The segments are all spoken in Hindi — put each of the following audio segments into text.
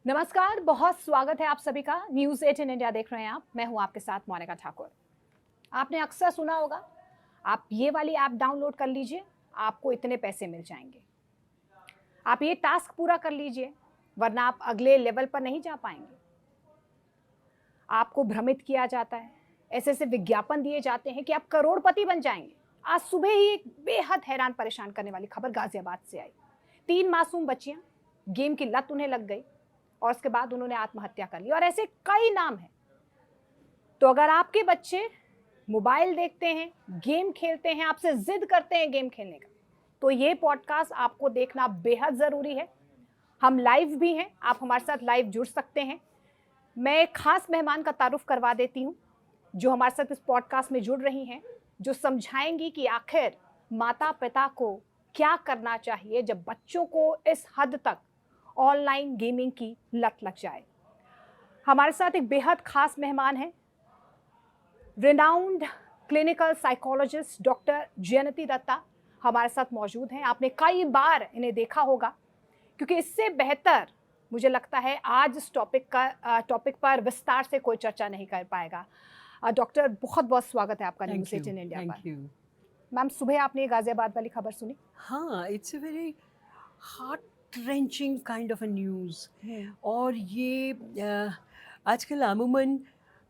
नमस्कार, बहुत स्वागत है आप सभी का। न्यूज़ 18 इंडिया देख रहे हैं आप। मैं हूं आपके साथ मोनिका ठाकुर। आपने अक्सर सुना होगा, आप ये वाली ऐप डाउनलोड कर लीजिए, आपको इतने पैसे मिल जाएंगे। आप ये टास्क पूरा कर लीजिए, वरना आप अगले लेवल पर नहीं जा पाएंगे। आपको भ्रमित किया जाता है, ऐसे ऐसे विज्ञापन दिए जाते हैं कि आप करोड़पति बन जाएंगे। आज सुबह ही एक बेहद हैरान परेशान करने वाली खबर गाजियाबाद से आई। 3 मासूम बच्चियां, गेम की लत उन्हें लग गई और उसके बाद उन्होंने आत्महत्या कर ली। और ऐसे कई नाम हैं। तो अगर आपके बच्चे मोबाइल देखते हैं, गेम खेलते हैं, आपसे जिद करते हैं गेम खेलने का, तो ये पॉडकास्ट आपको देखना बेहद जरूरी है। हम लाइव भी हैं, आप हमारे साथ लाइव जुड़ सकते हैं। मैं एक खास मेहमान का तारुफ करवा देती हूँ, जो हमारे साथ इस पॉडकास्ट में जुड़ रही हैं, जो समझाएंगी कि आखिर माता पिता को क्या करना चाहिए जब बच्चों को इस हद तक ऑनलाइन गेमिंग की लत लग जाए। हमारे साथ एक बेहद खास मेहमान है, रिनाउंड क्लिनिकल साइकोलॉजिस्ट डॉक्टर जयंती दत्ता हमारे साथ मौजूद हैं। आपने कई बार इन्हें देखा होगा, क्योंकि इससे बेहतर मुझे लगता है आज इस टॉपिक पर विस्तार से कोई चर्चा नहीं कर पाएगा। डॉक्टर, बहुत बहुत स्वागत है आपका न्यूज़ 18 इंडिया पर। Thank you. मैम, सुबह आपने गाजियाबाद वाली खबर सुनी? हाँ, it's a very heart wrenching kind of a news. और ये आजकल अमूमन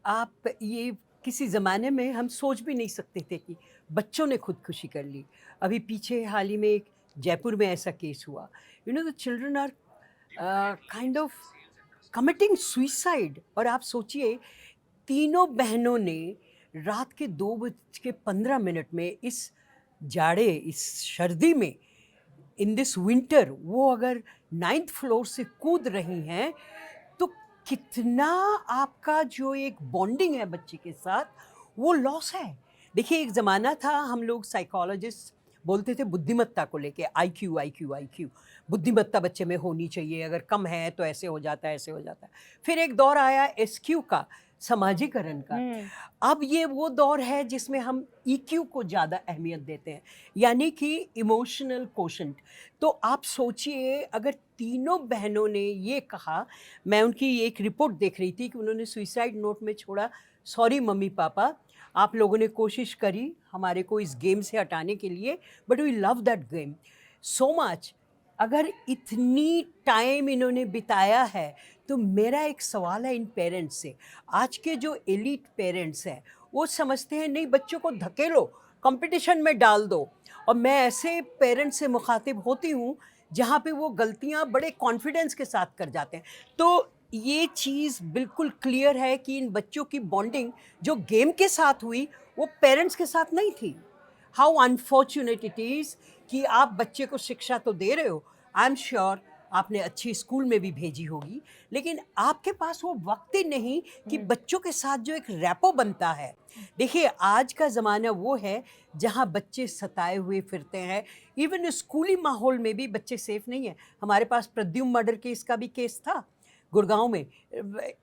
आप ये किसी ज़माने में हम सोच भी नहीं सकते थे कि बच्चों ने खुदकुशी कर ली। अभी पीछे हाल ही में एक जयपुर में ऐसा केस हुआ। The children are kind of committing suicide. और आप सोचिए, तीनों बहनों ने रात के 2:15 में इस जाड़े, इस सर्दी में, इन दिस विंटर, वो अगर 9th फ्लोर से कूद रही हैं, तो कितना आपका जो एक बॉन्डिंग है बच्चे के साथ, वो लॉस है। देखिए, एक ज़माना था, हम लोग साइकोलॉजिस्ट बोलते थे बुद्धिमत्ता को लेके, आईक्यू आईक्यू आईक्यू, बुद्धिमत्ता बच्चे में होनी चाहिए, अगर कम है तो ऐसे हो जाता है, ऐसे हो जाता है। फिर एक दौर आया एसक्यू का, समाजीकरण का। अब ये वो दौर है जिसमें हम ईक्यू को ज़्यादा अहमियत देते हैं, यानी कि इमोशनल कोशेंट। तो आप सोचिए, अगर तीनों बहनों ने ये कहा, मैं उनकी एक रिपोर्ट देख रही थी कि उन्होंने सुसाइड नोट में छोड़ा, सॉरी मम्मी पापा, आप लोगों ने कोशिश करी हमारे को इस गेम से हटाने के लिए, but we love that game so much. अगर इतनी टाइम इन्होंने बिताया है, तो मेरा एक सवाल है इन पेरेंट्स से। आज के जो एलीट पेरेंट्स हैं, वो समझते हैं नहीं, बच्चों को धकेलो, कंपटीशन में डाल दो। और मैं ऐसे पेरेंट्स से मुखातिब होती हूँ जहाँ पे वो गलतियाँ बड़े कॉन्फिडेंस के साथ कर जाते हैं। तो ये चीज़ बिल्कुल क्लियर है कि इन बच्चों की बॉन्डिंग जो गेम के साथ हुई, वो पेरेंट्स के साथ नहीं थी। हाउ अनफॉर्चुनेट इट इज़ कि आप बच्चे को शिक्षा तो दे रहे हो, आई एम श्योर आपने अच्छी स्कूल में भी भेजी होगी, लेकिन आपके पास वो वक्त ही नहीं कि बच्चों के साथ जो एक रैपो बनता है। देखिए, आज का ज़माना वो है जहाँ बच्चे सताए हुए फिरते हैं। इवन स्कूली माहौल में भी बच्चे सेफ नहीं हैं। हमारे पास प्रद्युम्न मर्डर केस का भी केस था गुड़गांव में।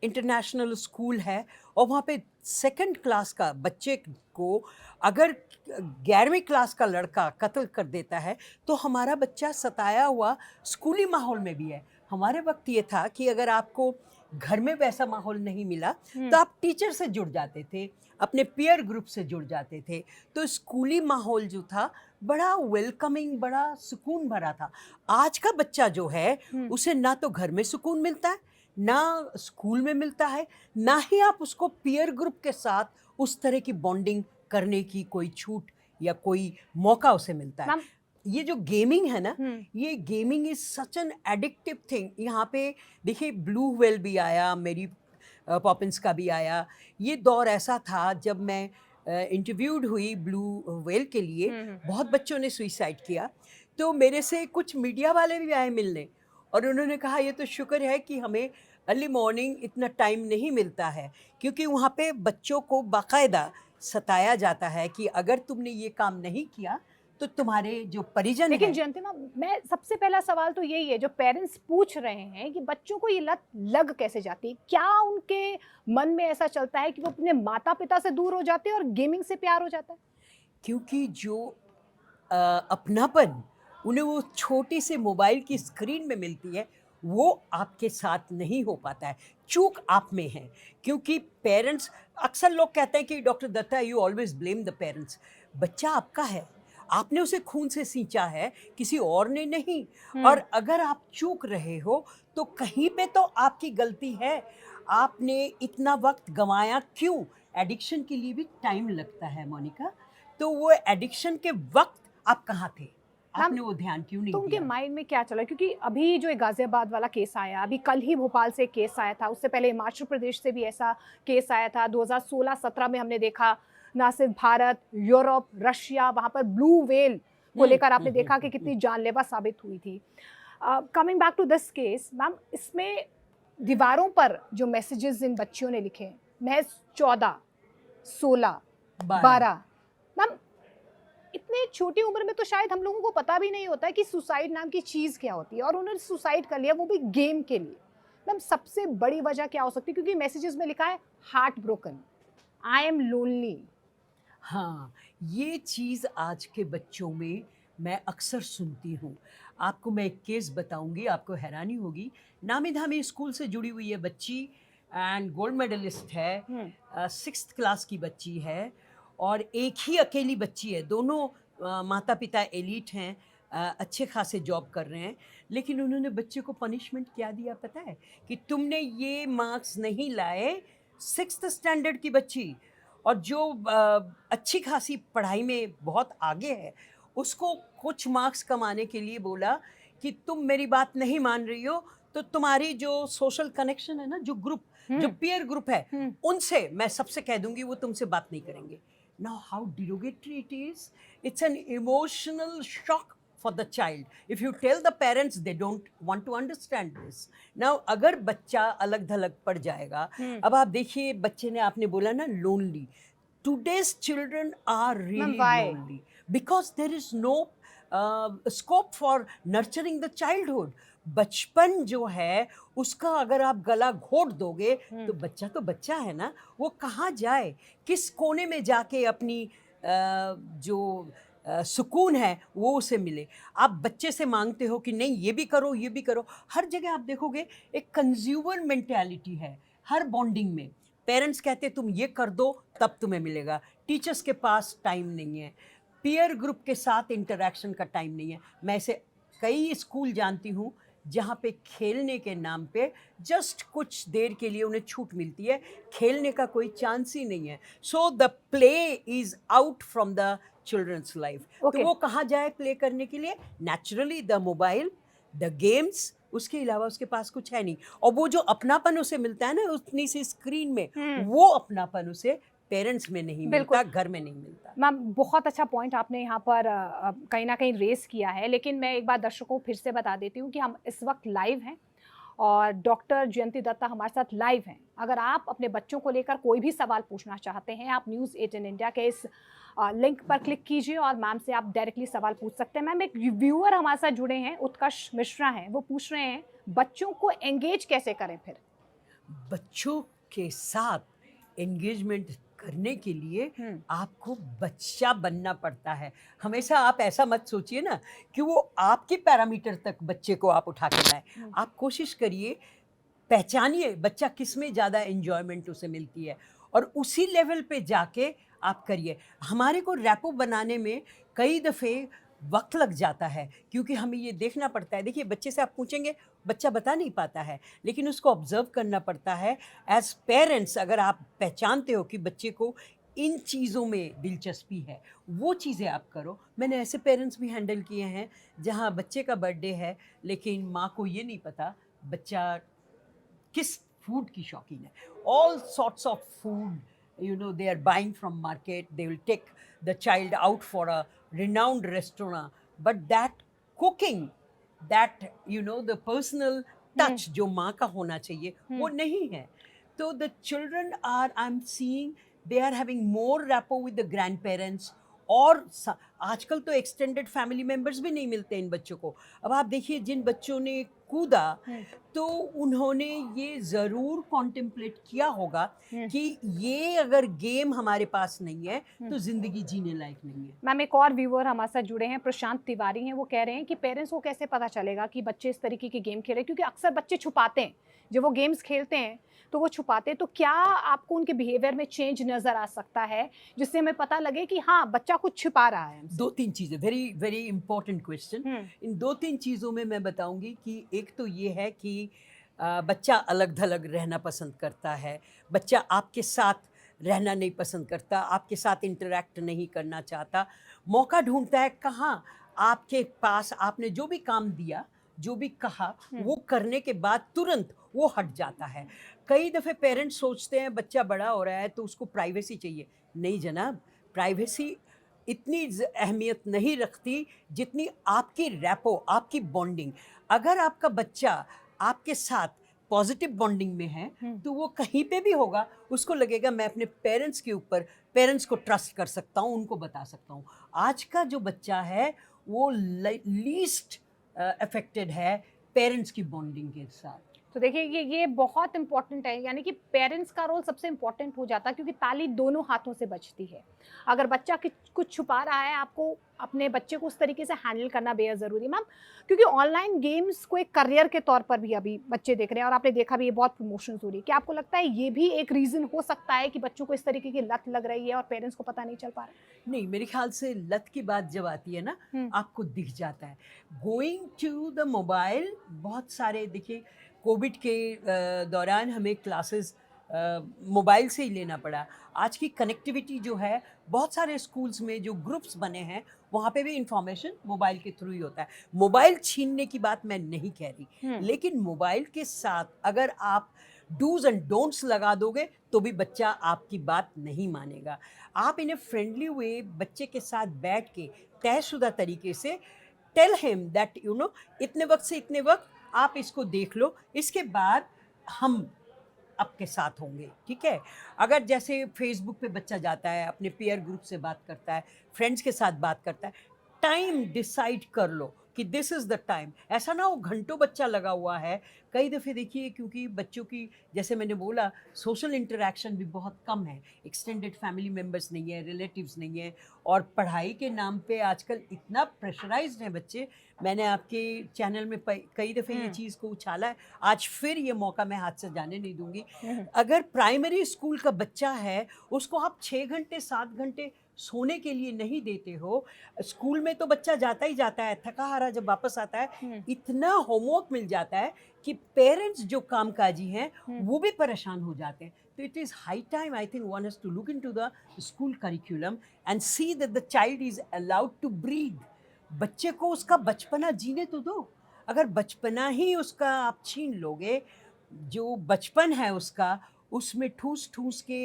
इंटरनेशनल स्कूल है, और वहाँ पे 2nd क्लास का बच्चे को अगर 11वीं क्लास का लड़का कत्ल कर देता है, तो हमारा बच्चा सताया हुआ स्कूली माहौल में भी है। हमारे वक्त ये था कि अगर आपको घर में वैसा माहौल नहीं मिला, तो आप टीचर से जुड़ जाते थे, अपने पीयर ग्रुप से जुड़ जाते थे। तो स्कूली माहौल जो था, बड़ा वेलकमिंग, बड़ा सुकून भरा था। आज का बच्चा जो है, उसे ना तो घर में सुकून मिलता है, ना स्कूल में मिलता है, ना ही आप उसको पीयर ग्रुप के साथ उस तरह की बॉन्डिंग करने की कोई छूट या कोई मौका उसे मिलता है। मैम, ये जो गेमिंग है ना, ये gaming is such an addictive thing. यहाँ पे देखिए, ब्लू व्हेल भी आया, मेरी पॉपिंस का भी आया। ये दौर ऐसा था जब मैं इंटरव्यूड हुई ब्लू व्हेल के लिए, बहुत बच्चों ने सुइसाइड किया। तो मेरे से कुछ मीडिया वाले भी आए मिलने, और उन्होंने कहा ये तो शुक्र है कि हमें अर्ली मॉर्निंग इतना टाइम नहीं मिलता है, क्योंकि वहाँ पे बच्चों को बाकायदा सताया जाता है कि अगर तुमने ये काम नहीं किया तो तुम्हारे जो परिजन लेकिन हैं। जयंती मैम, मैं सबसे पहला सवाल तो यही है जो पेरेंट्स पूछ रहे हैं कि बच्चों को ये लत लग कैसे जाती है? क्या उनके मन में ऐसा चलता है कि वो अपने माता पिता से दूर हो जाते हैं और गेमिंग से प्यार हो जाता है? क्योंकि जो अपनापन उन्हें वो छोटी से मोबाइल की स्क्रीन में मिलती है, वो आपके साथ नहीं हो पाता है, चूक आप में है। क्योंकि पेरेंट्स, अक्सर लोग कहते हैं कि doctor Datta you always blame the parents. बच्चा आपका है, आपने उसे खून से सींचा है, किसी और ने नहीं। और अगर आप चूक रहे हो तो कहीं पे तो आपकी गलती है। आपने इतना वक्त गंवाया क्यों? एडिक्शन के लिए भी टाइम लगता है मोनिका। तो वो एडिक्शन के वक्त आप कहाँ थे? मैम, आपने वो ध्यान क्यों नहीं तो उनके दिया? माइंड में क्या चल रहा है? क्योंकि अभी जो एक गाजियाबाद वाला केस आया, अभी कल ही भोपाल से एक केस आया था, उससे पहले हिमाचल प्रदेश से भी ऐसा केस आया था। 2016-17 में हमने देखा, ना सिर्फ भारत, यूरोप, रशिया, वहाँ पर ब्लू व्हेल को लेकर आपने देखा कि कितनी जानलेवा साबित हुई थी। Coming back to this case, ma'am, इसमें दीवारों पर जो मैसेजेस इन बच्चियों ने लिखे हैं, महज 14, 16, 12, मैम, इतने छोटी उम्र में तो शायद हम लोगों को पता भी नहीं होता है कि सुसाइड नाम की चीज़ क्या होती है, और उन्होंने सुसाइड कर लिया, वो भी गेम के लिए। मैम, सबसे बड़ी वजह क्या हो सकती है? क्योंकि मैसेजेस में लिखा है heart broken, I am lonely. हाँ, ये चीज़ आज के बच्चों में मैं अक्सर सुनती हूँ। आपको मैं एक केस बताऊँगी, आपको हैरानी होगी। नामी-धामी स्कूल से जुड़ी हुई है बच्ची एंड गोल्ड मेडलिस्ट है, 6th क्लास की बच्ची है और एक ही अकेली बच्ची है। दोनों माता-पिता एलीट हैं, अच्छे खासे जॉब कर रहे हैं, लेकिन उन्होंने बच्चे को पनिशमेंट क्या दिया पता है? कि तुमने ये मार्क्स नहीं लाए, 6th स्टैंडर्ड की बच्ची और जो अच्छी खासी पढ़ाई में बहुत आगे है, उसको कुछ मार्क्स कमाने के लिए बोला कि तुम मेरी बात नहीं मान रही हो, तो तुम्हारी जो सोशल कनेक्शन है ना, जो ग्रुप, जो पीयर ग्रुप है, उनसे मैं सबसे कह दूंगी वो तुमसे बात नहीं करेंगे। Now how derogatory it is, it's an emotional shock for the child. If you tell the parents, they don't want to understand this. Now अगर बच्चा अलग थलग पड़ जाएगा, अब आप देखिए बच्चे ने, आपने बोला ना lonely. Today's children are ma'am, really why? lonely because there is no scope for nurturing the childhood. बचपन जो है उसका अगर आप गला घोट दोगे तो बच्चा है ना, वो कहाँ जाए, किस कोने में जाके अपनी जो सुकून है वो उसे मिले। आप बच्चे से मांगते हो कि नहीं ये भी करो, ये भी करो। हर जगह आप देखोगे एक कंज्यूमर मेंटालिटी है हर बॉन्डिंग में। पेरेंट्स कहते तुम ये कर दो तब तुम्हें मिलेगा। टीचर्स के पास टाइम नहीं है, पीयर ग्रुप के साथ इंटरेक्शन का टाइम नहीं है। मैं ऐसे कई स्कूल जानती हूँ जहाँ पे खेलने के नाम पे जस्ट कुछ देर के लिए उन्हें छूट मिलती है, खेलने का कोई चांस ही नहीं है। So the play is out from the children's life. तो Okay. वो कहाँ जाए प्ले करने के लिए? Naturally the mobile, the games, उसके अलावा उसके पास कुछ है नहीं। और वो जो अपनापन उसे मिलता है ना उतनी सी स्क्रीन में, वो अपनापन उसे पेरेंट्स में नहीं बिल्कुल। मिलता, घर में नहीं मिलता। मैम, बहुत अच्छा पॉइंट आपने यहाँ पर कहीं ना कहीं रेस किया है, लेकिन मैं एक बार दर्शकों को फिर से बता देती हूँ कि हम इस वक्त लाइव हैं और डॉक्टर जयंती दत्ता हमारे साथ लाइव हैं। अगर आप अपने बच्चों को लेकर कोई भी सवाल पूछना चाहते हैं, आप न्यूज़ 18 इंडिया के इस लिंक पर क्लिक कीजिए और मैम से आप डायरेक्टली सवाल पूछ सकते हैं। मैम, एक व्यूअर हमारे साथ जुड़े हैं, उत्कर्ष मिश्रा हैं, वो पूछ रहे हैं बच्चों को एंगेज कैसे करें फिर? बच्चों के साथ एंगेजमेंट करने के लिए आपको बच्चा बनना पड़ता है। हमेशा आप ऐसा मत सोचिए ना कि वो आपके पैरामीटर तक बच्चे को आप उठा के लाएं। आप कोशिश करिए, पहचानिए बच्चा किस में ज़्यादा एंजॉयमेंट उसे मिलती है और उसी लेवल पे जाके आप करिए। हमारे को रैपो बनाने में कई दफ़े वक्त लग जाता है क्योंकि हमें ये देखना पड़ता है। देखिए बच्चे से आप पूछेंगे, बच्चा बता नहीं पाता है, लेकिन उसको ऑब्जर्व करना पड़ता है। एज पेरेंट्स अगर आप पहचानते हो कि बच्चे को इन चीज़ों में दिलचस्पी है, वो चीज़ें आप करो। मैंने ऐसे पेरेंट्स भी हैंडल किए हैं जहाँ बच्चे का बर्थडे है लेकिन माँ को ये नहीं पता बच्चा किस फूड की शौकीन है। All sorts of food, you know, they are buying from market, they will take the child out for a renowned restaurant, but that cooking, that you know the personal touch जो माँ का होना चाहिए वो नहीं है। तो the children are, I'm seeing they are having more rapport with the grandparents, और आजकल तो एक्सटेंडेड फैमिली मेम्बर्स भी नहीं मिलते इन बच्चों को। अब आप देखिए जिन बच्चों ने कूदा तो उन्होंने ये ज़रूर कॉन्टेम्पलेट किया होगा हम्म। कि ये अगर गेम हमारे पास नहीं है हम्म। तो ज़िंदगी जीने लायक नहीं है। मैम एक और व्यूअर हमारे साथ जुड़े हैं, प्रशांत तिवारी हैं। वो कह रहे हैं कि पेरेंट्स को कैसे पता चलेगा कि बच्चे इस तरीके की गेम खेले, क्योंकि अक्सर बच्चे छुपाते हैं जब वो गेम्स खेलते हैं, तो वो छुपाते हैं। तो क्या आपको उनके बिहेवियर में चेंज नजर आ सकता है जिससे हमें पता लगे कि हाँ बच्चा कुछ छिपा रहा है हमसे? 2-3 चीज़ें, वेरी वेरी इंपॉर्टेंट क्वेश्चन। हम्म। इन 2-3 चीज़ों में मैं बताऊंगी कि एक तो ये है कि बच्चा अलग-थलग रहना पसंद करता है, बच्चा आपके साथ रहना नहीं पसंद करता, आपके साथ इंटरैक्ट नहीं करना चाहता, मौका ढूंढता है कहाँ आपके पास आपने जो भी काम दिया, जो भी कहा, वो करने के बाद तुरंत वो हट जाता है। कई दफ़े पेरेंट्स सोचते हैं बच्चा बड़ा हो रहा है तो उसको प्राइवेसी चाहिए। नहीं जनाब, प्राइवेसी इतनी अहमियत नहीं रखती जितनी आपकी रैपो, आपकी बॉन्डिंग। अगर आपका बच्चा आपके साथ पॉजिटिव बॉन्डिंग में है तो वो कहीं पे भी होगा, उसको लगेगा मैं अपने पेरेंट्स के ऊपर, पेरेंट्स को ट्रस्ट कर सकता हूँ, उनको बता सकता हूँ। आज का जो बच्चा है वो लीस्ट अफेक्टेड है पेरेंट्स की बॉन्डिंग के साथ। तो देखिए ये बहुत इंपॉर्टेंट है, यानी कि पेरेंट्स का रोल सबसे इंपॉर्टेंट हो जाता है, क्योंकि ताली दोनों हाथों से बजती है। अगर बच्चा कुछ छुपा रहा है, आपको अपने बच्चे को उस तरीके से हैंडल करना बेहद ज़रूरी है मैम, क्योंकि ऑनलाइन गेम्स को एक करियर के तौर पर भी अभी बच्चे देख रहे हैं, और आपने देखा भी ये बहुत प्रमोशन हो रही है। क्या आपको लगता है ये भी एक रीज़न हो सकता है कि बच्चों को इस तरीके की लत लग रही है और पेरेंट्स को पता नहीं चल पा रहा है? नहीं, मेरे ख्याल से लत की बात जब आती है ना, आपको दिख जाता है। गोइंग टू द मोबाइल, बहुत सारे देखिए कोविड के दौरान हमें क्लासेस मोबाइल से ही लेना पड़ा। आज की कनेक्टिविटी जो है, बहुत सारे स्कूल्स में जो ग्रुप्स बने हैं वहाँ पे भी इंफॉर्मेशन मोबाइल के थ्रू ही होता है। मोबाइल छीनने की बात मैं नहीं कह रही, लेकिन मोबाइल के साथ अगर आप डूज एंड डोंट्स लगा दोगे तो भी बच्चा आपकी बात नहीं मानेगा। आप इन ए फ्रेंडली वे बच्चे के साथ बैठ के तयशुदा तरीके से tell him that you know इतने वक्त से इतने वक्त आप इसको देख लो, इसके बाद हम आपके साथ होंगे, ठीक है। अगर जैसे फेसबुक पे बच्चा जाता है, अपने पीयर ग्रुप से बात करता है, फ्रेंड्स के साथ बात करता है, टाइम डिसाइड कर लो कि दिस इज़ द टाइम। ऐसा ना हो घंटों बच्चा लगा हुआ है। कई दफ़े देखिए, क्योंकि बच्चों की, जैसे मैंने बोला, सोशल इंटरेक्शन भी बहुत कम है, एक्सटेंडेड फैमिली मेम्बर्स नहीं है, रिलेटिव्स नहीं है, और पढ़ाई के नाम पे आजकल इतना प्रेशराइज्ड हैं बच्चे। मैंने आपके चैनल में कई दफ़े ये चीज़ को उछाला है, आज फिर ये मौका मैं हाथ से जाने नहीं दूंगी। अगर प्राइमरी स्कूल का बच्चा है, उसको आप 6 घंटे 7 घंटे सोने के लिए नहीं देते हो। स्कूल में तो बच्चा जाता ही जाता है, थका हारा जब वापस आता है इतना होमवर्क मिल जाता है कि पेरेंट्स जो कामकाजी हैं वो भी परेशान हो जाते हैं। तो it is high time, I think, one has to look into the school curriculum and see that the child is allowed to breathe. बच्चे को उसका बचपना जीने तो दो। अगर बचपना ही उसका आप छीन लोगे, जो बचपन है उसका, उसमें ठूस ठूस के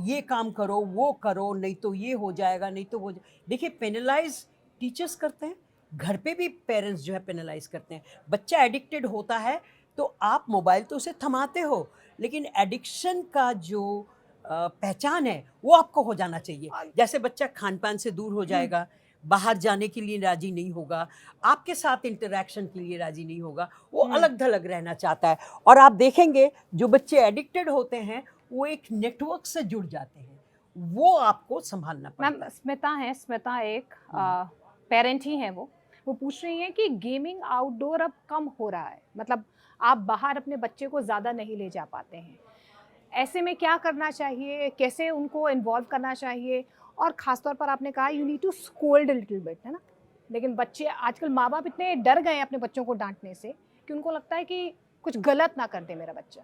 ये काम करो, वो करो, नहीं तो ये हो जाएगा, नहीं तो वो देखिए, पेनलाइज टीचर्स करते हैं, घर पे भी पेरेंट्स जो है पेनलाइज करते हैं। बच्चा एडिक्टेड होता है तो आप मोबाइल तो उसे थमाते हो, लेकिन एडिक्शन का जो पहचान है वो आपको हो जाना चाहिए। जैसे बच्चा खान पान से दूर हो जाएगा, बाहर जाने के लिए राजी नहीं होगा, आपके साथ इंटरेक्शन के लिए राजी नहीं होगा, वो अलग थलग रहना चाहता है। और आप देखेंगे जो बच्चे एडिक्टेड होते हैं वो एक नेटवर्क से जुड़ जाते हैं, वो आपको संभालना पड़ता मैम है। स्मिता है, स्मिता एक पेरेंट ही है। वो पूछ रही हैं कि गेमिंग आउटडोर अब कम हो रहा है, मतलब आप बाहर अपने बच्चे को ज़्यादा नहीं ले जा पाते हैं। ऐसे में क्या करना चाहिए, कैसे उनको इन्वॉल्व करना चाहिए? और ख़ासतौर पर आपने कहा you need to scold little bit, है ना? लेकिन बच्चे आजकल, माँ बाप इतने डर गए हैं अपने बच्चों को डांटने से कि उनको लगता है कि कुछ गलत ना कर दे मेरा बच्चा।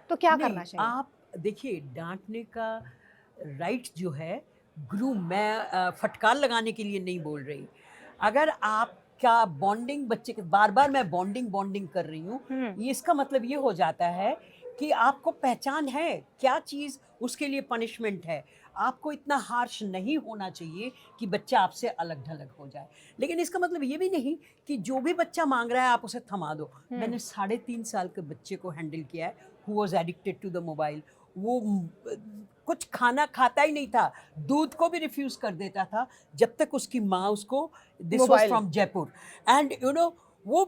तो क्या नहीं, करना चाहिए? आप देखिए, डांटने का राइट जो है, ग्रूम, मैं फटकार लगाने के लिए नहीं बोल रही। अगर आपका बॉन्डिंग बच्चे के, बार बार मैं बॉन्डिंग बॉन्डिंग कर रही हूँ, ये इसका मतलब ये हो जाता है कि आपको पहचान है क्या चीज़ उसके लिए पनिशमेंट है। आपको इतना हार्श नहीं होना चाहिए कि बच्चा आपसे अलग ढलग हो जाए, लेकिन इसका मतलब ये भी नहीं कि जो भी बच्चा मांग रहा है आप उसे थमा दो। मैंने 3.5 साल के बच्चे को हैंडल किया है, who was addicted to the mobile. वो कुछ खाना खाता ही नहीं था, दूध को भी रिफ्यूज़ कर देता था जब तक उसकी माँ उसको, this was mobile. From Jaipur, and you know वो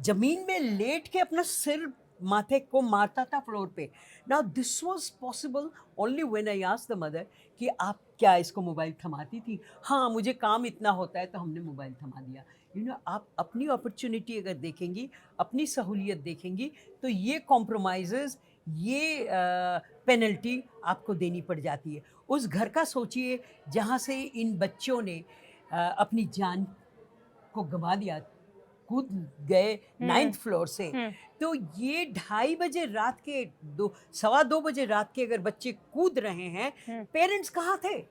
जमीन में लेट के अपना सिर माथे को मारता था फ्लोर पे. Now this was possible only when I asked the mother कि आप क्या इसको मोबाइल थमाती थी? हाँ, मुझे काम इतना होता है तो हमने मोबाइल थमा दिया. आप अपनी अपॉर्चुनिटी अगर देखेंगी, अपनी सहूलियत देखेंगी, तो ये कॉम्प्रोमाइज़ेज़, ये पेनल्टी आपको देनी पड़ जाती है. उस घर का सोचिए जहाँ से इन बच्चों ने अपनी जान को गंवा दिया, कूद गए 9th फ्लोर से. तो ये 2:30 बजे रात के, 2 बजे रात के अगर बच्चे कूद रहे हैं, पेरेंट्स कहाँ थे?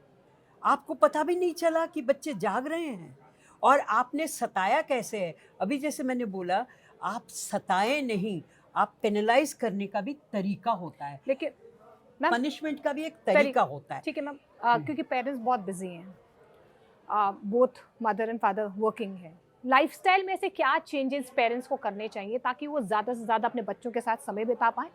आपको पता भी नहीं चला कि बच्चे जाग रहे हैं. और आपने सताया कैसे है? अभी जैसे मैंने बोला, आप सताएं नहीं, आप पेनलाइज करने का भी तरीका होता है, लेकिन मैम पनिशमेंट का भी एक तरीका होता है. ठीक है मैम, क्योंकि पेरेंट्स बहुत बिजी हैं, both mother and father working है, लाइफस्टाइल में से क्या चेंजेस पेरेंट्स को करने चाहिए ताकि वो ज़्यादा से ज़्यादा अपने बच्चों के साथ समय बिता पाएं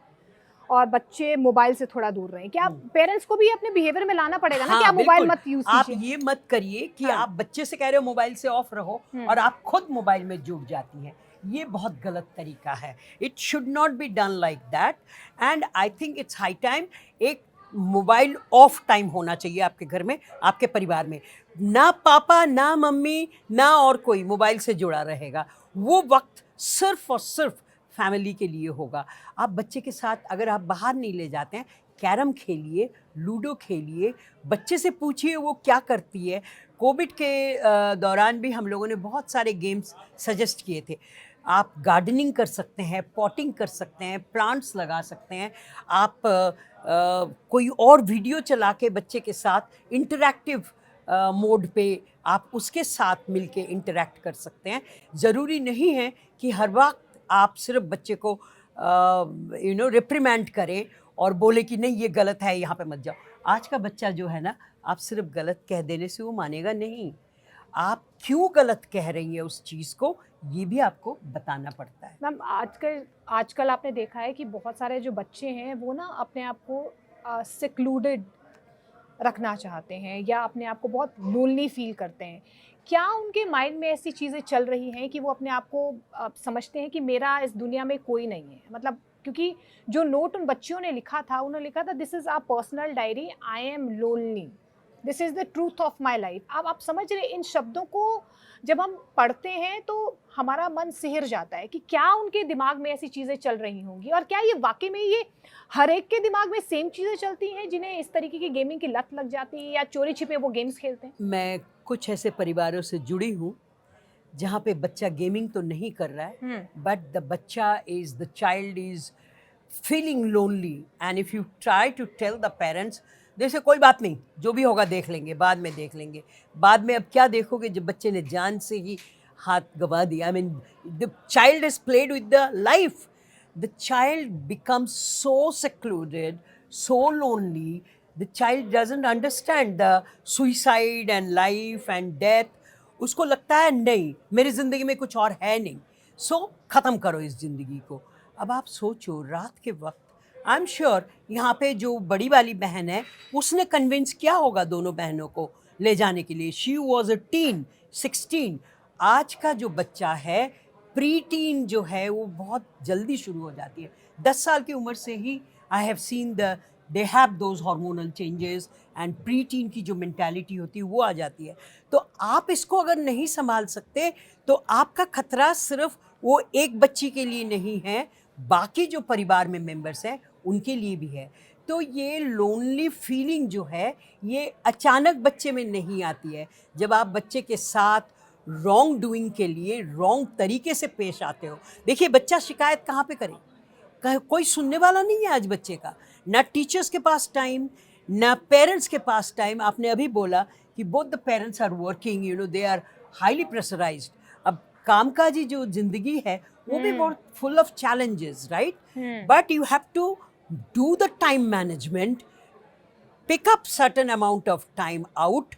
और बच्चे मोबाइल से थोड़ा दूर रहें? क्या पेरेंट्स को भी अपने बिहेवियर में लाना पड़ेगा ना कि आप मोबाइल मत यूज आप कीजिए? ये मत करिए कि आप बच्चे से कह रहे हो मोबाइल से ऑफ रहो और आप खुद मोबाइल में जुड़ जाती हैं. ये बहुत गलत तरीका है. It should not be done like that. And I think it's high time एक मोबाइल ऑफ टाइम होना चाहिए आपके घर में, आपके परिवार में. ना पापा, ना मम्मी, ना और कोई मोबाइल से जुड़ा रहेगा. वो वक्त सिर्फ और सिर्फ फैमिली के लिए होगा. आप बच्चे के साथ अगर आप बाहर नहीं ले जाते हैं, कैरम खेलिए, लूडो खेलिए, बच्चे से पूछिए वो क्या करती है. कोविड के दौरान भी हम लोगों ने बहुत सारे गेम्स सजेस्ट किए थे. आप गार्डनिंग कर सकते हैं, पॉटिंग कर सकते हैं, प्लांट्स लगा सकते हैं. आप कोई और वीडियो चला के बच्चे के साथ इंटरैक्टिव मोड पे आप उसके साथ मिलके इंटरैक्ट कर सकते हैं. ज़रूरी नहीं है कि हर वक्त आप सिर्फ बच्चे को रिप्रिमेंड करें और बोले कि नहीं ये गलत है, यहाँ पे मत जाओ. आज का बच्चा जो है ना, आप सिर्फ गलत कह देने से वो मानेगा नहीं. आप क्यों गलत कह रही हैं उस चीज़ को, ये भी आपको बताना पड़ता है. मैम आजकल आपने देखा है कि बहुत सारे जो बच्चे हैं वो ना अपने आप को सिक्लूडेड रखना चाहते हैं या अपने आप को बहुत लोनली फील करते हैं. क्या उनके माइंड में ऐसी चीज़ें चल रही हैं कि वो अपने आप को समझते हैं कि मेरा इस दुनिया में कोई नहीं है? मतलब क्योंकि जो नोट उन बच्चियों ने लिखा था, उन्होंने लिखा था this is our personal diary, I am lonely, this is the truth of my life. अब आप समझ रहे इन शब्दों को जब हम पढ़ते हैं तो हमारा मन सिहर जाता है कि क्या उनके दिमाग में ऐसी चीज़ें चल रही होंगी और क्या ये वाकई में ये हर एक के दिमाग में सेम चीज़ें चलती हैं जिन्हें इस तरीके की गेमिंग की लत लग जाती है या चोरी छिपे वो गेम्स खेलते हैं? मैं कुछ ऐसे परिवारों से जुड़ी हूँ जहाँ पे बच्चा गेमिंग तो नहीं कर रहा है, but the child is feeling lonely. And if you try to tell the parents, जैसे कोई बात नहीं, जो भी होगा देख लेंगे, बाद में देख लेंगे. बाद में अब क्या देखोगे जब बच्चे ने जान से ही हाथ गंवा दिया. I mean the child is played with the life. The child becomes so secluded, so lonely. The child doesn't understand the suicide and life and death. उसको लगता है नहीं, मेरी ज़िंदगी में कुछ और है नहीं, सो ख़त्म करो इस ज़िंदगी को. अब आप सोचो रात के वक्त, आई एम श्योर यहाँ पे जो बड़ी वाली बहन है उसने कन्विंस किया होगा दोनों बहनों को ले जाने के लिए. She was a tin, 16. आज का जो बच्चा है, प्री टीन जो है, वो बहुत जल्दी शुरू हो जाती है. 10 साल की उम्र से ही I have seen they have those hormonal changes and pre teen की जो मेंटालिटी होती है वो आ जाती है. तो आप इसको अगर नहीं संभाल सकते तो आपका खतरा सिर्फ वो एक बच्ची के लिए नहीं है, बाकी जो परिवार में मेंबर्स हैं उनके लिए भी है. तो ये लोनली फीलिंग जो है ये अचानक बच्चे में नहीं आती है. जब आप बच्चे के साथ रॉन्ग डूइंग के लिए रॉन्ग तरीके से पेश आते हो. देखिए बच्चा शिकायत कहाँ पे करे, कोई सुनने वाला नहीं है आज बच्चे का. ना टीचर्स के पास टाइम, ना पेरेंट्स के पास टाइम. आपने अभी बोला कि both the parents are working, they are highly pressurised. अब कामकाजी जो जिंदगी है वो भी बहुत full of challenges, right? But you have to do the time management, pick up certain amount of time out,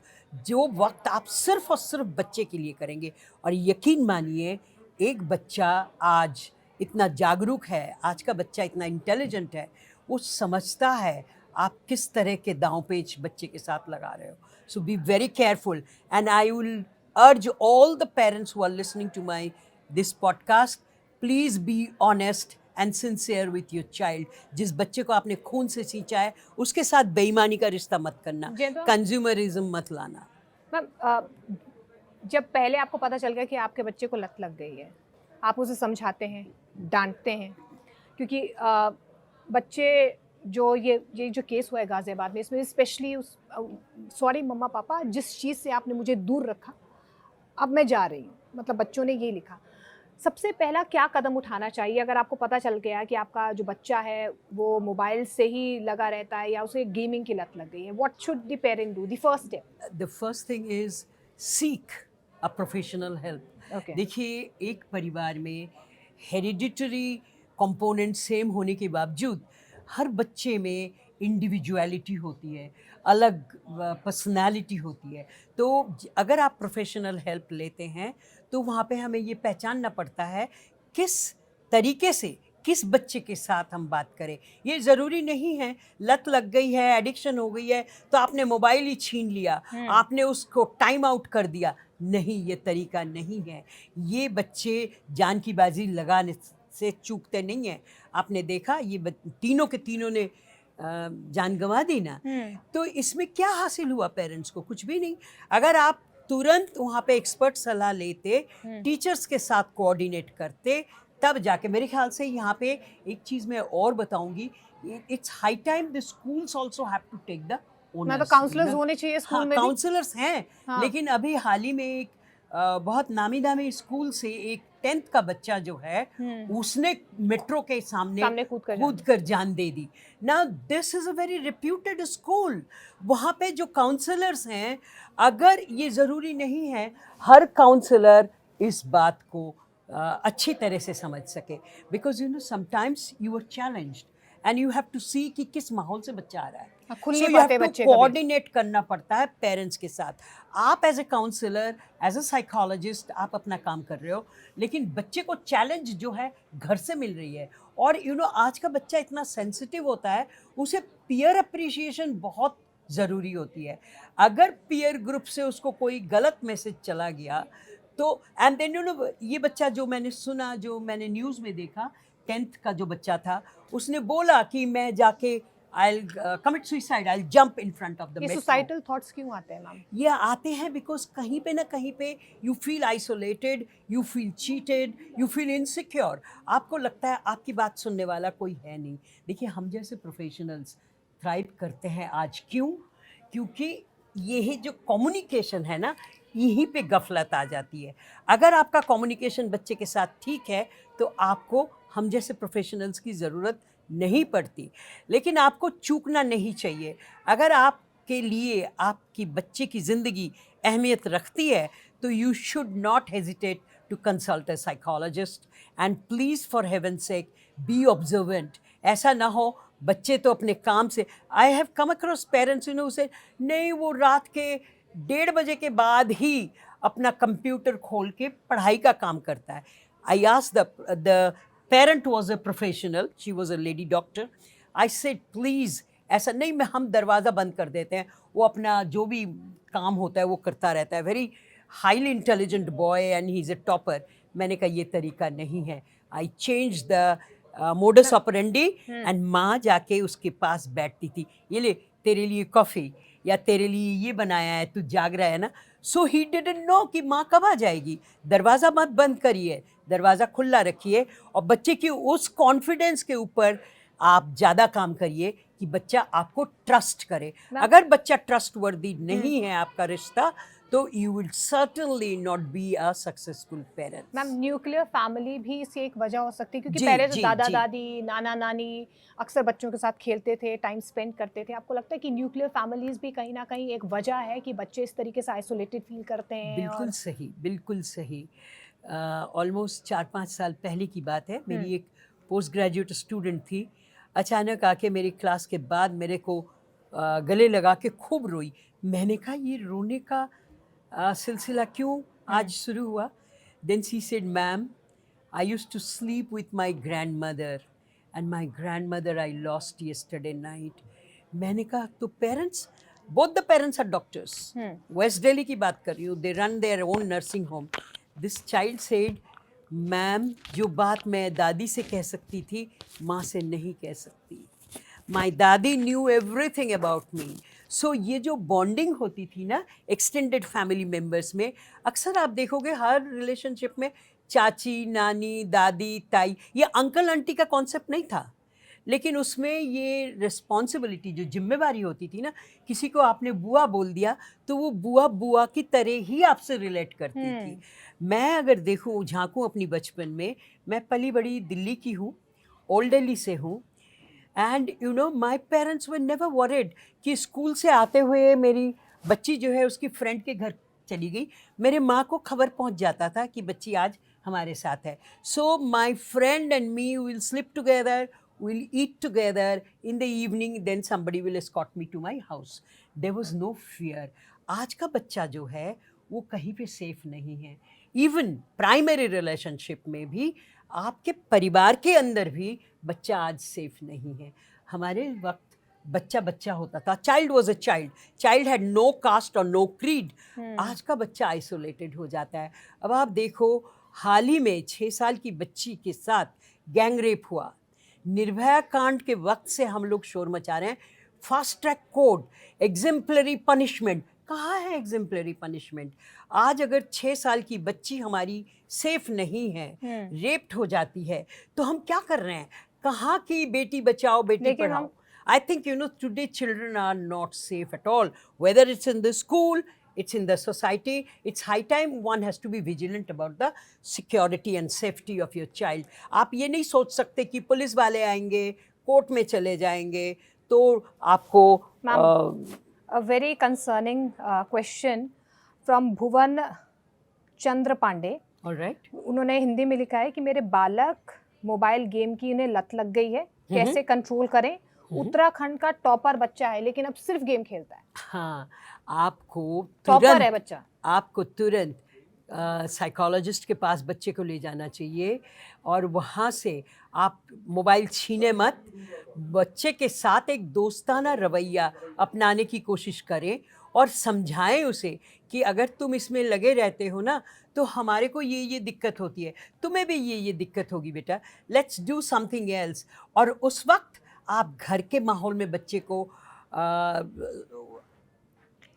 जो वक्त आप सिर्फ और सिर्फ बच्चे के लिए करेंगे. और यकीन मानिए एक बच्चा आज इतना जागरूक है, आज का बच्चा इतना इंटेलिजेंट है, वो समझता है आप किस तरह के दांव पेच बच्चे के साथ लगा रहे हो. So be very careful. And I will urge all the parents who are listening to my this podcast, please be honest and sincere with your child. जिस बच्चे को आपने खून से सींचा है उसके साथ बेईमानी का रिश्ता मत करना, कंज्यूमरिज्म मत लाना। मैम, जब पहले आपको पता चल गया कि आपके बच्चे को लत लग गई है, आप उसे समझाते हैं, डांटते हैं, क्योंकि बच्चे जो ये जो केस हुआ है गाजियाबाद में, इसमें स्पेशली उस सॉरी मम्मा पापा, जिस चीज़ से आपने मुझे दूर रखा अब मैं जा रही हूँ, मतलब बच्चों ने ये लिखा। सबसे पहला क्या कदम उठाना चाहिए अगर आपको पता चल गया कि आपका जो बच्चा है वो मोबाइल से ही लगा रहता है या उसे गेमिंग की लत लग गई है? What should the parent do, the first step? The first thing is seek a professional help. Okay. देखिए, एक परिवार में हेरिडिटरी कंपोनेंट सेम होने के बावजूद हर बच्चे में इंडिविजुअलिटी होती है, अलग पर्सनालिटी होती है। तो अगर आप प्रोफेशनल हेल्प लेते हैं तो वहाँ पे हमें ये पहचानना पड़ता है किस तरीके से किस बच्चे के साथ हम बात करें। ये ज़रूरी नहीं है लत लग गई है, एडिक्शन हो गई है तो आपने मोबाइल ही छीन लिया, आपने उसको टाइम आउट कर दिया। नहीं, ये तरीका नहीं है। ये बच्चे जान की बाजी लगाने से चूकते नहीं हैं। आपने देखा ये तीनों के तीनों ने जान गंवा दी ना, तो इसमें क्या हासिल हुआ पेरेंट्स को? कुछ भी नहीं। अगर आप तुरंत वहाँ पे एक्सपर्ट सलाह लेते, टीचर्स के साथ कोऑर्डिनेट करते, तब जाके मेरे ख्याल से यहाँ पे एक चीज़ मैं और बताऊंगी, it's high time the schools also have to take the मैं तो ओनर्स। काउंसलर्स होने चाहिए स्कूल में भी। काउंसलर्स हैं, हाँ। लेकिन अभी हाल ही में एक बहुत नामी दामी स्कूल से एक 10th का बच्चा जो है उसने मेट्रो के सामने कूद कर जान दे दी। Now this is a very reputed school. वहाँ पे जो काउंसलर्स हैं, अगर ये ज़रूरी नहीं है हर काउंसलर इस बात को अच्छी तरह से समझ सके, because you know sometimes you are challenged and you have to see कि किस माहौल से बच्चा आ रहा है। खुल नहीं पाते बच्चे कभी। कोऑर्डिनेट करना पड़ता है पेरेंट्स के साथ। आप as a counsellor, as a psychologist आप अपना काम कर रहे हो, लेकिन बच्चे को चैलेंज जो है घर से मिल रही है। और यू नो आज का बच्चा इतना सेंसिटिव होता है, उसे पीयर अप्रिशिएशन बहुत ज़रूरी होती है। अगर पीयर ग्रुप से उसको कोई गलत मैसेज चला गया तो एंड देन यू नो ये बच्चा जो मैंने सुना, जो मैंने न्यूज़ में देखा, 10th का जो बच्चा था, उसने बोला कि मैं जाके I'll commit suicide, I'll jump in front of the ये metro. सुसाइडल थॉट्स क्यों आते हैं मैम? ये आते हैं बिकॉज कहीं पे ना कहीं पे you feel isolated, you feel cheated, you feel insecure. आपको लगता है आपकी बात सुनने वाला कोई है नहीं। देखिए, हम जैसे प्रोफेशनल्स थ्राइव करते हैं आज। क्यों? क्योंकि यही जो कम्युनिकेशन है ना, यहीं पे गफलत आ जाती है। अगर आपका कम्युनिकेशन बच्चे के साथ ठीक है तो आपको हम जैसे प्रोफेशनल्स की ज़रूरत नहीं पड़ती। लेकिन आपको चूकना नहीं चाहिए। अगर आपके लिए आपकी बच्चे की ज़िंदगी अहमियत रखती है तो you should not hesitate to consult a psychologist and please for heaven sake be observant. ऐसा ना हो बच्चे तो अपने काम से, I have come across parents you know उसे नहीं, वो रात के 1:30 बजे के बाद ही अपना कंप्यूटर खोल के पढ़ाई का काम करता है। I asked the parent was a professional, she was a lady doctor. I said please ऐसा नहीं, मैं हम दरवाज़ा बंद कर देते हैं, वो अपना जो भी काम होता है वो करता रहता है। Very highly intelligent boy and he is a topper. मैंने कहा ये तरीका नहीं है। I change the modus operandi and माँ जाके उसके पास बैठती थी, ये ले तेरे लिए कॉफ़ी या तेरे लिए ये बनाया है, तू जाग रहा है ना। सो ही डिडंट नो कि माँ कब आ जाएगी। दरवाज़ा मत बंद करिए, दरवाज़ा खुला रखिए और बच्चे की उस कॉन्फिडेंस के ऊपर आप ज़्यादा काम करिए कि बच्चा आपको ट्रस्ट करे। अगर बच्चा ट्रस्ट वर्दी नहीं है आपका रिश्ता, तो you will certainly not be a successful parent. Ma'am, nuclear family भी इसकी एक वजह हो सकती है, क्योंकि जी, पहले जी, दादा जी। दादी, नाना नानी अक्सर बच्चों के साथ खेलते थे, टाइम स्पेंड करते थे। आपको लगता है कि न्यूक्लियर फैमिलीज भी कहीं ना कहीं एक वजह है कि बच्चे इस तरीके से आइसोलेटेड फील करते हैं? बिल्कुल और सही, बिल्कुल सही। ऑलमोस्ट 4-5 साल पहले की बात है। मेरी एक पोस्ट ग्रेजुएट स्टूडेंट थी, अचानक आके मेरी क्लास के बाद मेरे को गले लगा के खूब रोई। मैंने कहा ये रोने का सिलसिला क्यों आज शुरू हुआ? Then she said ma'am, I used to sleep with my grandmother and my grandmother I lost yesterday night. मैंने कहा तो parents, both the parents are doctors, west Delhi की बात कर रही हूँ, they run their own nursing home. This child said ma'am जो बात मैं दादी से कह सकती थी माँ से नहीं कह सकती. माई दादी न्यू एवरीथिंग अबाउट मी. सो ये जो बॉन्डिंग होती थी ना एक्सटेंडेड फैमिली मेम्बर्स में, अक्सर आप देखोगे हर रिलेशनशिप में चाची, नानी, दादी, ताई, ये अंकल आंटी का कॉन्सेप्ट नहीं था. लेकिन उसमें ये रिस्पॉन्सिबिलिटी जो जिम्मेवारी होती थी ना, किसी को आपने बुआ बोल दिया तो वो बुआ बुआ की तरह ही आपसे रिलेट करती थी. मैं अगर देखूं झांकूं अपनी बचपन में, मैं पली बड़ी दिल्ली की हूँ, ओल्ड दिल्ली से हूँ. And you know my parents were never worried कि स्कूल से आते हुए मेरी बच्ची जो है उसकी फ्रेंड के घर चली गई. मेरे माँ को खबर पहुँच जाता था कि बच्ची आज हमारे साथ है. So my friend and me will sleep together, we'll eat together in the evening, then somebody will escort me to my house. There was no fear. आज का बच्चा जो है वो कहीं पे सेफ नहीं है. इवन प्राइमरी रिलेशनशिप में भी, आपके परिवार के अंदर भी बच्चा आज सेफ नहीं है. हमारे वक्त बच्चा बच्चा होता था. Child was a child. Child had no caste और नो क्रीड. आज का बच्चा आइसोलेटेड हो जाता है. अब आप देखो, हाल ही में 6 साल की बच्ची के साथ गैंग रेप हुआ. निर्भया कांड के वक्त से हम लोग शोर मचा रहे हैं. Fast track code, exemplary punishment. कहाँ है एग्जेम्पलरी पनिशमेंट? आज अगर 6 साल की बच्ची हमारी सेफ नहीं है, रेप्ड हो जाती है, तो हम क्या कर रहे हैं? कहाँ की Beti Bachao Beti Padhao? I think, you know, today children are not safe at all. Whether it's in the school, it's in the society, it's high time one has to be vigilant about the security and safety of your child. आप ये नहीं सोच सकते कि पुलिस वाले आएंगे, कोर्ट में चले जाएंगे, तो आपको a very concerning question from Bhuvan Chandra Pandey. all right. उन्होंने हिंदी में लिखा है कि मेरे बालक मोबाइल गेम की इन्हें लत लग गई है, कैसे कंट्रोल करें? उत्तराखंड का टॉपर बच्चा है लेकिन अब सिर्फ गेम खेलता है. हाँ, आपको टॉपर है बच्चा. आपको तुरंत साइकोलॉजिस्ट के पास बच्चे को ले जाना चाहिए और वहाँ से आप मोबाइल छीने मत. बच्चे के साथ एक दोस्ताना रवैया अपनाने की कोशिश करें और समझाएं उसे कि अगर तुम इसमें लगे रहते हो ना, तो हमारे को ये दिक्कत होती है, तुम्हें भी ये दिक्कत होगी बेटा, लेट्स डू समथिंग एल्स. और उस वक्त आप घर के माहौल में बच्चे को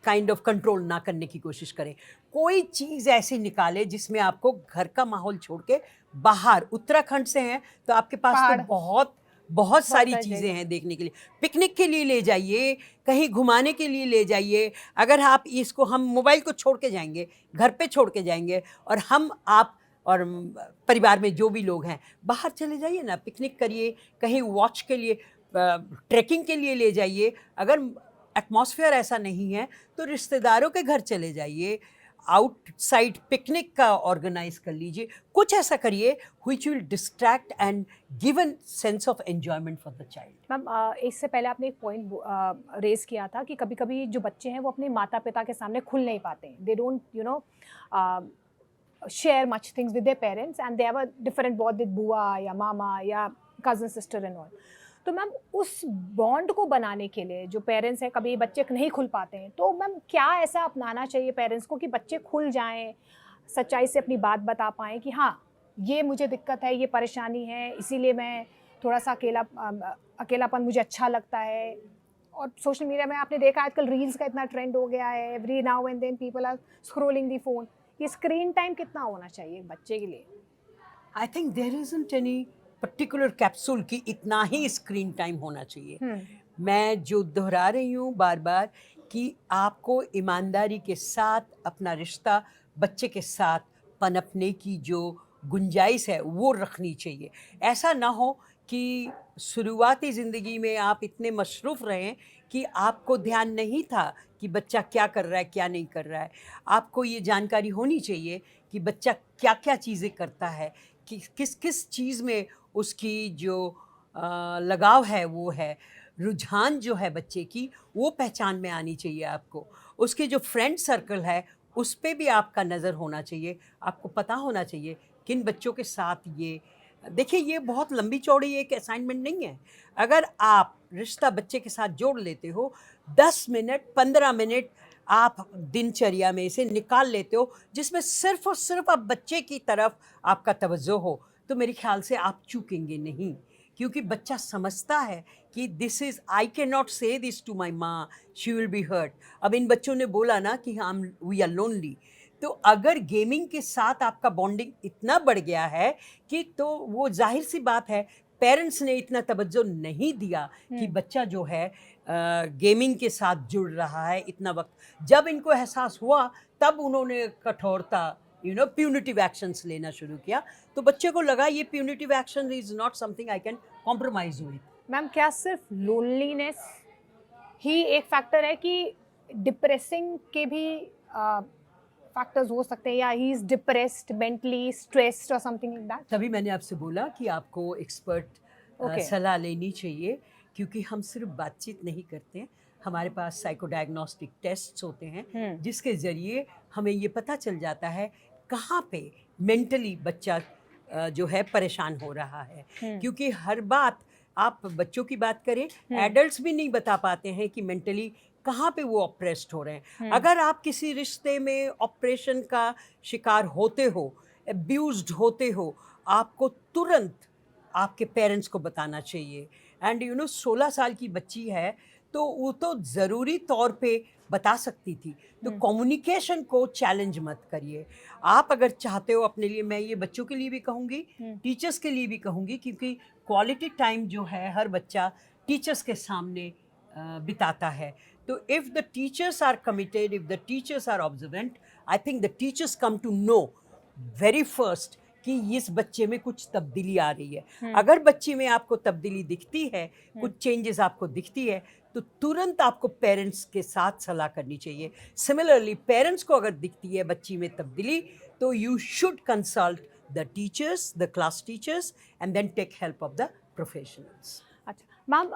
काइंड ऑफ कंट्रोल ना करने की कोशिश करें. कोई चीज़ ऐसी निकाले जिसमें आपको घर का माहौल छोड़ के बाहर, उत्तराखंड से हैं तो आपके पास तो बहुत सारी चीज़ें हैं देखने के लिए. पिकनिक के लिए ले जाइए, कहीं घुमाने के लिए ले जाइए. अगर आप इसको, हम मोबाइल को छोड़ के जाएंगे, घर पे छोड़ के जाएंगे, और हम आप और परिवार में जो भी लोग हैं, बाहर चले जाइए ना, पिकनिक करिए, कहीं वॉच के लिए, ट्रैकिंग के लिए ले जाइए. अगर एटमॉस्फेयर ऐसा नहीं है तो रिश्तेदारों के घर चले जाइए, आउटसाइड पिकनिक का ऑर्गेनाइज कर लीजिए. कुछ ऐसा करिए which will distract and give a sense of enjoyment for the child. Ma'am, इससे पहले आपने एक पॉइंट रेज किया था कि कभी कभी जो बच्चे हैं वो अपने माता पिता के सामने खुल नहीं पाते हैं. They don't share much things with their parents and they have a different bond with बुआ या मामा या cousin sister and all. तो मैम, उस बॉन्ड को बनाने के लिए जो पेरेंट्स हैं, कभी बच्चे नहीं खुल पाते हैं, तो मैम क्या ऐसा अपनाना चाहिए पेरेंट्स को कि बच्चे खुल जाएं, सच्चाई से अपनी बात बता पाएं कि हाँ, ये मुझे दिक्कत है, ये परेशानी है, इसीलिए मैं थोड़ा सा अकेलापन मुझे अच्छा लगता है. और सोशल मीडिया में आपने देखा आजकल रील्स का इतना ट्रेंड हो गया है, every now and then people are scrolling the phone. ये स्क्रीन टाइम कितना होना चाहिए एक बच्चे के लिए? I think there isn't any particular capsule कि इतना ही स्क्रीन टाइम होना चाहिए. मैं जो दोहरा रही हूँ बार बार कि आपको ईमानदारी के साथ अपना रिश्ता बच्चे के साथ पनपने की जो गुंजाइश है वो रखनी चाहिए. ऐसा ना हो कि शुरुआती ज़िंदगी में आप इतने मशरूफ़ रहें कि आपको ध्यान नहीं था कि बच्चा क्या कर रहा है, क्या नहीं कर रहा है. आपको ये जानकारी होनी चाहिए कि बच्चा क्या क्या चीज़ें करता है, कि किस किस चीज़ में उसकी जो लगाव है वो है, रुझान जो है बच्चे की, वो पहचान में आनी चाहिए आपको. उसके जो फ्रेंड सर्कल है उस पे भी आपका नज़र होना चाहिए. आपको पता होना चाहिए किन बच्चों के साथ ये. देखिए, ये बहुत लंबी चौड़ी एक असाइनमेंट नहीं है. अगर आप रिश्ता बच्चे के साथ जोड़ लेते हो, 10 मिनट 15 मिनट आप दिनचर्या में इसे निकाल लेते हो जिसमें सिर्फ और सिर्फ आप बच्चे की तरफ आपका तवज्जो हो, तो मेरे ख्याल से आप चूकेंगे नहीं, क्योंकि बच्चा समझता है कि this is, I can not से दिस टू माई माँ, शी विल बी हर्ट। अब इन बच्चों ने बोला ना कि हम वी आर लोनली, तो अगर गेमिंग के साथ आपका बॉन्डिंग इतना बढ़ गया है कि, तो वो जाहिर सी बात है पेरेंट्स ने इतना तवज्जो नहीं दिया कि बच्चा जो है गेमिंग के साथ जुड़ रहा है इतना वक्त। जब इनको एहसास हुआ तब उन्होंने कठोरता, प्यूनिटिव एक्शंस लेना शुरू किया, तो बच्चे को लगा ये punitive action is not something I can compromise with. Ma'am क्या सिर्फ लोनलीनेस ही एक फैक्टर है कि डिप्रेसिंग के भी फैक्टर्स हो सकते हैं, या he is depressed, mentally stressed और समथिंग लाइक दैट? तभी मैंने आपसे बोला कि आपको एक्सपर्ट सलाह लेनी चाहिए, क्योंकि हम सिर्फ बातचीत नहीं करते हैं, हमारे पास साइकोडायग्नोस्टिक टेस्ट्स होते हैं जिसके ज़रिए हमें ये पता चल जाता है कहाँ पे मेंटली बच्चा जो है परेशान हो रहा है। क्योंकि हर बात, आप बच्चों की बात करें, एडल्ट्स भी नहीं बता पाते हैं कि मेंटली कहाँ पे वो ऑप्रेस्ड हो रहे हैं। अगर आप किसी रिश्ते में ऑपरेशन का शिकार होते हो, अब्यूज्ड होते हो, आपको तुरंत आपके पेरेंट्स को बताना चाहिए। एंड 16 साल की बच्ची है तो वो तो ज़रूरी तौर पे बता सकती थी। तो कम्युनिकेशन को चैलेंज मत करिए। आप अगर चाहते हो अपने लिए, मैं ये बच्चों के लिए भी कहूँगी, टीचर्स के लिए भी कहूँगी, क्योंकि क्वालिटी टाइम जो है हर बच्चा टीचर्स के सामने बिताता है। तो if the teachers are committed, if the teachers are observant, I think the teachers come to know very first कि इस बच्चे में कुछ तब्दीली आ रही है। अगर बच्चे में आपको तब्दीली दिखती है, कुछ चेंजेस आपको दिखती है, तो तुरंत आपको पेरेंट्स के साथ सलाह करनी चाहिए। सिमिलरली पेरेंट्स को अगर दिखती है बच्ची में तब्दीली, तो you should consult the teachers, the class teachers, and then take help of the professionals. अच्छा मैम,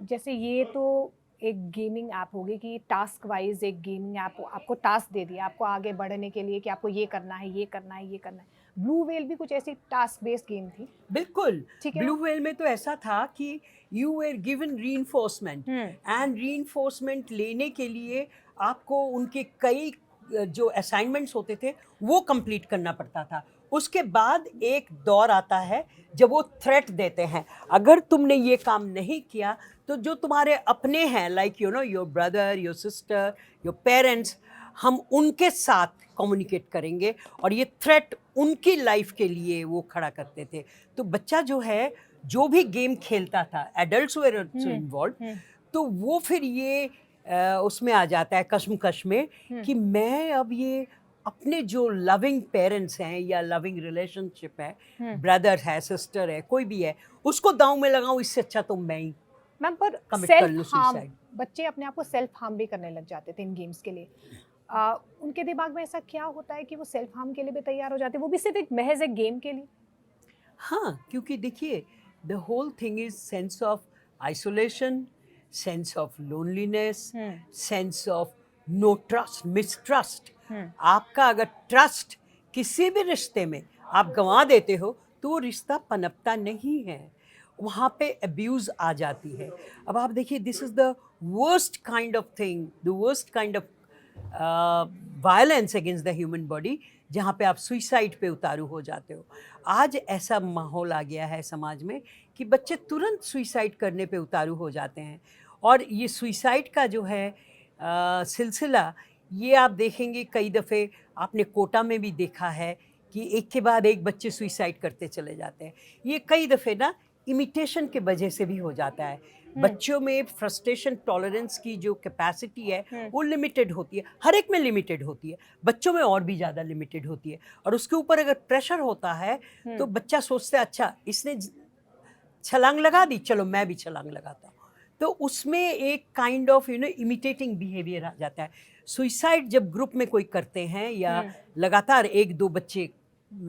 जैसे ये तो एक गेमिंग ऐप होगी कि टास्क वाइज एक गेमिंग ऐप आपको टास्क दे दिया आपको आगे बढ़ने के लिए कि आपको ये करना है, ये करना है, ये करना है। ब्लू व्हेल भी कुछ ऐसी टास्क बेस्ड गेम थी? बिल्कुल। ठीक है। ब्लू व्हेल में तो ऐसा था कि you were given reinforcement, and reinforcement लेने के लिए आपको उनके कई जो असाइनमेंट्स होते थे वो कंप्लीट करना पड़ता था। उसके बाद एक दौर आता है जब वो थ्रेट देते हैं, अगर तुमने ये काम नहीं किया तो जो तुम्हारे अपने हैं, like your brother, your sister, your parents, हम उनके साथ कम्युनिकेट करेंगे, और ये थ्रेट उनकी लाइफ के लिए वो खड़ा करते थे। तो बच्चा जो है, जो भी गेम खेलता था, एडल्ट्स वर आल्सो इन्वॉल्व, तो वो फिर ये उसमें आ जाता है कश्मकश में कि मैं अब ये अपने जो लविंग पेरेंट्स हैं या लविंग रिलेशनशिप है, ब्रदर है, सिस्टर है, कोई भी है, उसको दांव में लगाऊं, इससे अच्छा तो मैं ही मैम पर कमिट कर लूं सेल्फ हार्म, सुसाइड। बच्चे अपने आप को सेल्फ हार्म भी करने लग जाते थे इन गेम्स के लिए। उनके दिमाग में ऐसा क्या होता है कि वो सेल्फ हार्म के लिए भी तैयार हो जाते हैं, वो भी सिर्फ एक महज एक गेम के लिए? हाँ, क्योंकि देखिए the whole thing is sense of isolation, sense of loneliness, sense of no trust, mistrust. आपका अगर ट्रस्ट किसी भी रिश्ते में आप गंवा देते हो तो वो रिश्ता पनपता नहीं है, वहाँ पे अब्यूज़ आ जाती है। अब आप देखिए, this is the worst kind of thing, the worst kind of violence against the human body, जहाँ पे आप सुइसाइड पे उतारू हो जाते हो। आज ऐसा माहौल आ गया है समाज में कि बच्चे तुरंत सुइसाइड करने पे उतारू हो जाते हैं, और ये सुइसाइड का जो है सिलसिला, ये आप देखेंगे कई दफ़े आपने कोटा में भी देखा है कि एक के बाद एक बच्चे सुइसाइड करते चले जाते हैं। ये कई दफ़े ना इमिटेशन के वजह से भी हो जाता है। बच्चों में फ्रस्ट्रेशन टॉलरेंस की जो कैपेसिटी है वो लिमिटेड होती है, हर एक में लिमिटेड होती है, बच्चों में और भी ज़्यादा लिमिटेड होती है। और उसके ऊपर अगर प्रेशर होता है तो बच्चा सोचता है अच्छा इसने छलांग लगा दी, चलो मैं भी छलांग लगाता हूँ। तो उसमें एक काइंड ऑफ इमिटेटिंग बिहेवियर आ जाता है। सुइसाइड जब ग्रुप में कोई करते हैं या लगातार एक दो बच्चे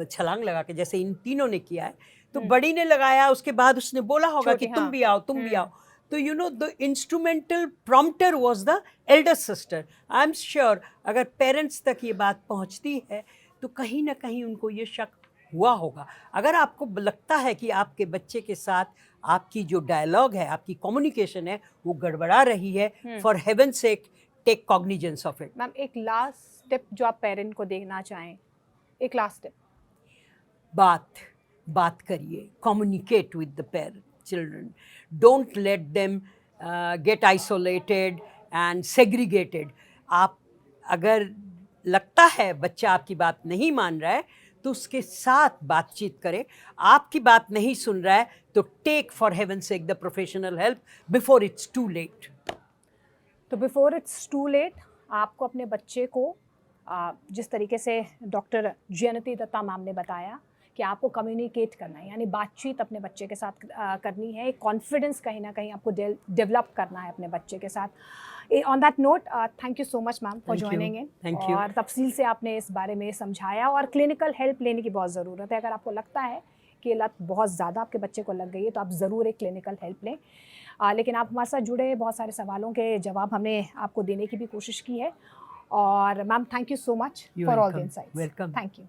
छलांग लगा के, जैसे इन तीनों ने किया है, तो बड़ी ने लगाया, उसके बाद उसने बोला होगा कि तुम भी आओ, तुम भी आओ। तो the instrumental prompter was the Elder sister. I am sure अगर पेरेंट्स तक ये बात पहुंचती है तो कहीं ना कहीं उनको ये शक हुआ होगा। अगर आपको लगता है कि आपके बच्चे के साथ आपकी जो डायलॉग है, आपकी कम्युनिकेशन है, वो गड़बड़ा रही है, for heaven sec take cognizance of it. Ma'am एक लास्ट टिप जो आप पेरेंट को देना चाहें, एक लास्ट टिप। बात करिए, communicate with the children. Don't let them get isolated and segregated. आप अगर लगता है बच्चा आपकी बात नहीं मान रहा है तो उसके साथ बातचीत करें। आपकी बात नहीं सुन रहा है तो take for heaven sake the professional help before it's too late. तो बिफोर इट्स टू लेट आपको अपने बच्चे को जिस तरीके से डॉक्टर जयंती दत्ता मैम ने बताया कि आपको कम्युनिकेट करना है, यानी बातचीत अपने बच्चे के साथ करनी है, एक कॉन्फिडेंस कहीं ना कहीं आपको डेवलप करना है अपने बच्चे के साथ। On that note, thank you so much ma'am for joining in, और तफसील से आपने इस बारे में समझाया, और क्लिनिकल हेल्प लेने की बहुत ज़रूरत है। अगर आपको लगता है कि लत बहुत ज़्यादा आपके बच्चे को लग गई है तो आप ज़रूर एक क्लिनिकल हेल्प लें। लेकिन आप हमारे साथ जुड़े, बहुत सारे सवालों के जवाब हमने आपको देने की भी कोशिश की है। और ma'am thank you so much for all the insights. Welcome. Thank you.